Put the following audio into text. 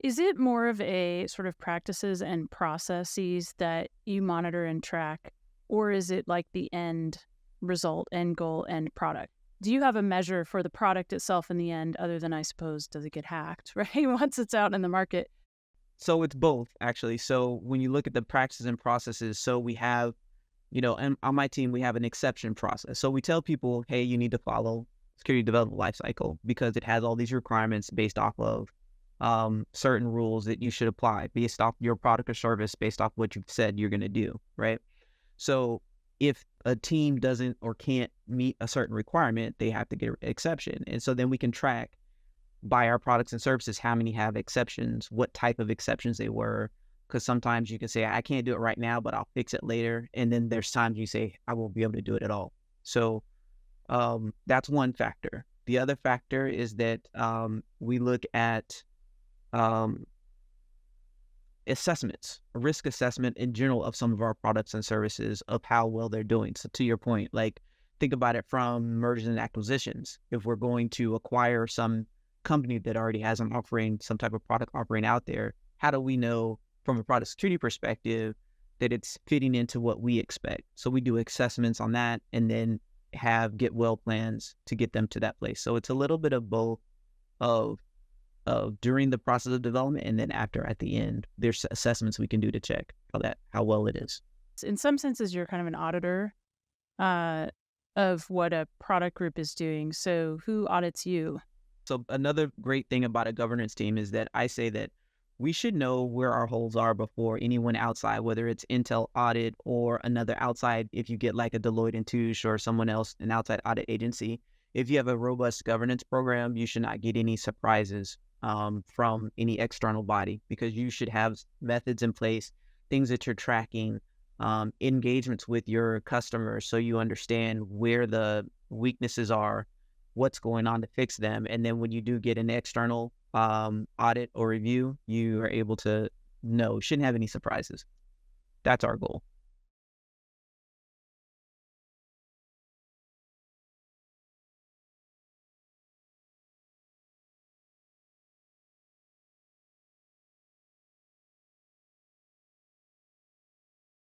Is it more of a sort of practices and processes that you monitor and track, or is it like the end result, end goal, end product? Do you have a measure for the product itself in the end, other than, I suppose, does it get hacked, right? Once it's out in the market? So it's both, actually. So when you look at the practices and processes, so we have, and on my team, we have an exception process. So we tell people, hey, you need to follow security development lifecycle because it has all these requirements based off of certain rules that you should apply based off your product or service, based off what you've said you're going to do, right? So if a team doesn't or can't meet a certain requirement, they have to get an exception. And so then we can track by our products and services how many have exceptions, what type of exceptions they were. Because sometimes you can say, I can't do it right now, but I'll fix it later. And then there's times you say, I won't be able to do it at all. So that's one factor. The other factor is that we look at um, assessments, a risk assessment in general of some of our products and services of how well they're doing. So to your point, like think about it from mergers and acquisitions. If we're going to acquire some company that already has an offering, some type of product offering out there, how do we know from a product security perspective that it's fitting into what we expect? So we do assessments on that and then have get well plans to get them to that place. So it's a little bit of both of during the process of development and then after at the end, there's assessments we can do to check how well it is. In some senses, you're kind of an auditor uh, of what a product group is doing. So who audits you? So another great thing about a governance team is that I say that we should know where our holes are before anyone outside, whether it's Intel audit or another outside, if you get like a Deloitte and Touche or someone else, an outside audit agency. If you have a robust governance program, you should not get any surprises from any external body because you should have methods in place, things that you're tracking, engagements with your customers so you understand where the weaknesses are, what's going on to fix them. And then when you do get an external audit or review, you are able to know, shouldn't have any surprises. That's our goal.